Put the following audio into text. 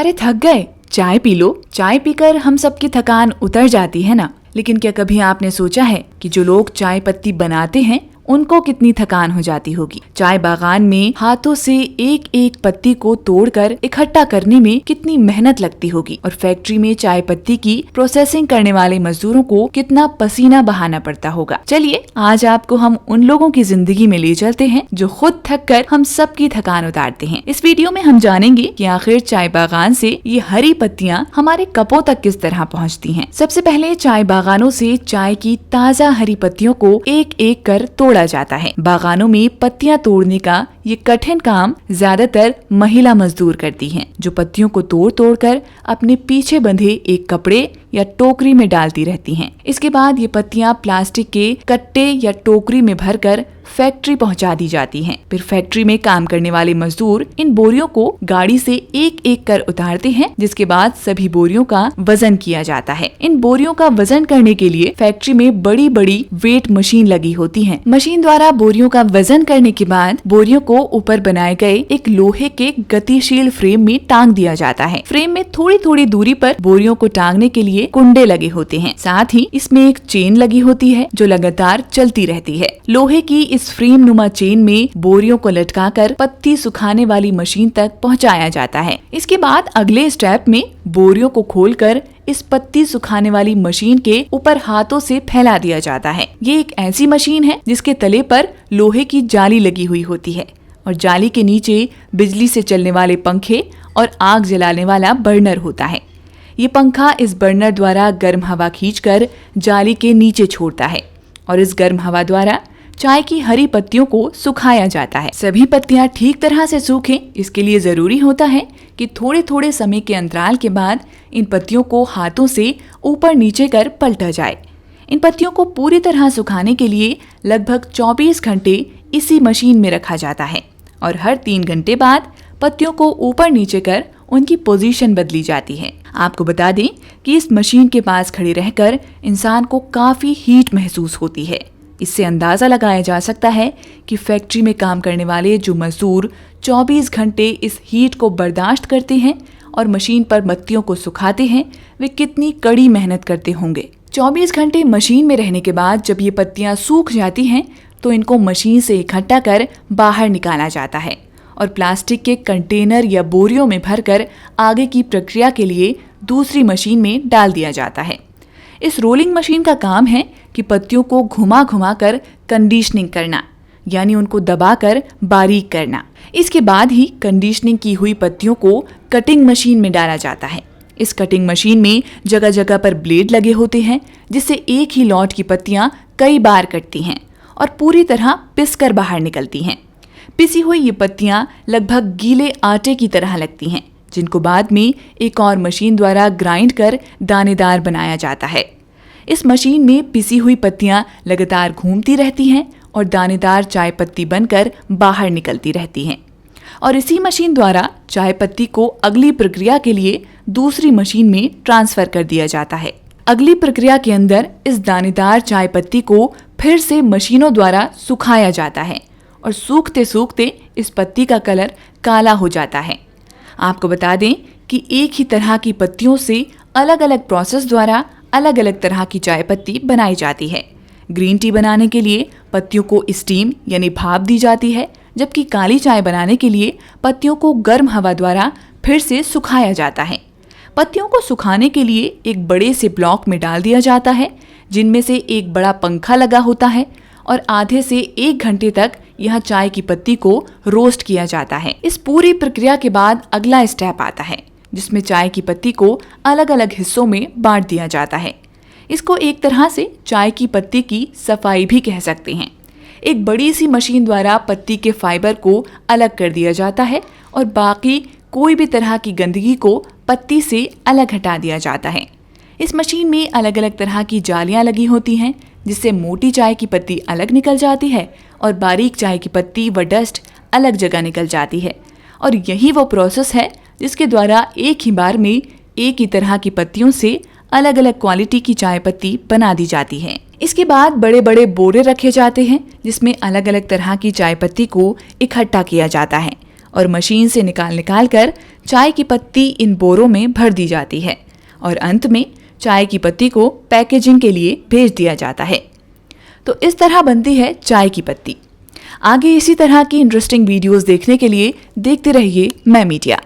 अरे थक गए, चाय पी लो। चाय पीकर हम सबकी थकान उतर जाती है ना। लेकिन क्या कभी आपने सोचा है कि जो लोग चाय पत्ती बनाते हैं उनको कितनी थकान हो जाती होगी। चाय बागान में हाथों से एक एक पत्ती को तोड़कर इकट्ठा करने में कितनी मेहनत लगती होगी और फैक्ट्री में चाय पत्ती की प्रोसेसिंग करने वाले मजदूरों को कितना पसीना बहाना पड़ता होगा। चलिए आज आपको हम उन लोगों की जिंदगी में ले चलते हैं जो खुद थक कर हम सबकी थकान उतारते हैं। इस वीडियो में हम जानेंगे कि आखिर चाय बागान से ये हरी पत्तियां हमारे कपों तक किस तरह पहुंचती हैं। सबसे पहले चाय बागानों से चाय की ताजा हरी पत्तियों को एक एक कर तोड़ा जाता है। बागानों में पत्तियां तोड़ने का ये कठिन काम ज्यादातर महिला मजदूर करती हैं, जो पत्तियों को तोड़ तोड़ कर अपने पीछे बंधे एक कपड़े या टोकरी में डालती रहती हैं। इसके बाद ये पत्तियां प्लास्टिक के कट्टे या टोकरी में भरकर फैक्ट्री पहुंचा दी जाती हैं। फिर फैक्ट्री में काम करने वाले मजदूर इन बोरियों को गाड़ी से एक एक कर उतारते हैं, जिसके बाद सभी बोरियों का वजन किया जाता है। इन बोरियों का वजन करने के लिए फैक्ट्री में बड़ी बड़ी वेट मशीन लगी होती है। मशीन द्वारा बोरियों का वजन करने के बाद बोरियों को ऊपर बनाए गए एक लोहे के गतिशील फ्रेम में टांग दिया जाता है। फ्रेम में थोड़ी थोड़ी दूरी पर बोरियों को टांगने के लिए कुंडे लगे होते हैं। साथ ही इसमें एक चेन लगी होती है जो लगातार चलती रहती है। लोहे की इस फ्रेम नुमा चेन में बोरियों को लटकाकर पत्ती सुखाने वाली मशीन तक पहुंचाया जाता है। इसके बाद अगले स्टेप में बोरियों को खोलकर इस पत्ती सुखाने वाली मशीन के ऊपर हाथों से फैला दिया जाता है। ये एक ऐसी मशीन है जिसके तले पर लोहे की जाली लगी हुई होती है और जाली के नीचे बिजली से चलने वाले पंखे और आग जलाने वाला बर्नर होता है। ये पंखा इस बर्नर द्वारा गर्म हवा खींचकर जाली के नीचे छोड़ता है और इस गर्म हवा द्वारा चाय की हरी पत्तियों को सुखाया जाता है। सभी पत्तियां ठीक तरह से सूखें, इसके लिए जरूरी होता है कि थोड़े थोड़े समय के अंतराल के बाद इन पत्तियों को हाथों से ऊपर नीचे कर पलटा जाए। इन पत्तियों को पूरी तरह सुखाने के लिए लगभग 24 घंटे इसी मशीन में रखा जाता है और हर 3 घंटे बाद पत्तियों को ऊपर नीचे कर उनकी पोजीशन बदली जाती है। आपको बता दें कि इस मशीन के पास खड़े रहकर इंसान को काफी हीट महसूस होती है। इससे अंदाजा लगाया जा सकता है कि फैक्ट्री में काम करने वाले जो मजदूर 24 घंटे इस हीट को बर्दाश्त करते हैं और मशीन पर पत्तियों को सुखाते हैं, वे कितनी कड़ी मेहनत करते होंगे। 24 घंटे मशीन में रहने के बाद जब ये पत्तियां सूख जाती हैं तो इनको मशीन से इकट्ठा कर बाहर निकाला जाता है और प्लास्टिक के कंटेनर या बोरियों में भरकर आगे की प्रक्रिया के लिए दूसरी मशीन में डाल दिया जाता है। इस रोलिंग मशीन का काम है कि पत्तियों को घुमा घुमा कर कंडीशनिंग करना, यानी उनको दबाकर बारीक करना। इसके बाद ही कंडीशनिंग की हुई पत्तियों को कटिंग मशीन में डाला जाता है। इस कटिंग मशीन में जगह जगह पर ब्लेड लगे होते हैं, जिससे एक ही लॉट की पत्तियां कई बार कटती हैं और पूरी तरह पिसकर बाहर निकलती हैं। पिसी हुई ये पत्तियां लगभग गीले आटे की तरह लगती हैं, जिनको बाद में एक और मशीन द्वारा ग्राइंड कर दानेदार बनाया जाता है। इस मशीन में पिसी हुई पत्तियां लगातार घूमती रहती हैं और दानेदार चाय पत्ती बनकर बाहर निकलती रहती हैं और इसी मशीन द्वारा चाय पत्ती को अगली प्रक्रिया के लिए दूसरी मशीन में ट्रांसफर कर दिया जाता है। अगली प्रक्रिया के अंदर इस दानेदार चाय पत्ती को फिर से मशीनों द्वारा सुखाया जाता है और सूखते सूखते इस पत्ती का कलर काला हो जाता है। आपको बता दें कि एक ही तरह की पत्तियों से अलग अलग प्रोसेस द्वारा अलग अलग तरह की चाय पत्ती बनाई जाती है। ग्रीन टी बनाने के लिए पत्तियों को स्टीम यानी भाप दी जाती है, जबकि काली चाय बनाने के लिए पत्तियों को गर्म हवा द्वारा फिर से सुखाया जाता है। पत्तियों को सुखाने के लिए एक बड़े से ब्लॉक में डाल दिया जाता है, जिनमें से एक बड़ा पंखा लगा होता है और आधे से 1 घंटे तक यहाँ चाय की पत्ती को रोस्ट किया जाता है। इस पूरी प्रक्रिया के बाद अगला स्टेप आता है, जिसमें चाय की पत्ती को अलग अलग हिस्सों में बांट दिया जाता है। इसको एक तरह से चाय की पत्ती की सफाई भी कह सकते हैं। एक बड़ी सी मशीन द्वारा पत्ती के फाइबर को अलग कर दिया जाता है और बाकी कोई भी तरह की गंदगी को पत्ती से अलग हटा दिया जाता है। इस मशीन में अलग अलग तरह की जालियां लगी होती हैं, जिससे मोटी चाय की पत्ती अलग निकल जाती है और बारीक चाय की पत्ती व डस्ट अलग जगह निकल जाती है। और यही वो प्रोसेस है जिसके द्वारा एक ही बार में एक ही तरह की पत्तियों से अलग अलग क्वालिटी की चाय पत्ती बना दी जाती है। इसके बाद बड़े बड़े बोरे रखे जाते हैं, जिसमें अलग अलग तरह की चाय पत्ती को इकट्ठा किया जाता है और मशीन से निकाल कर चाय की पत्ती इन बोरों में भर दी जाती है और अंत में चाय की पत्ती को पैकेजिंग के लिए भेज दिया जाता है। तो इस तरह बनती है चाय की पत्ती। आगे इसी तरह की इंटरेस्टिंग वीडियोस देखने के लिए देखते रहिए मैं मीडिया।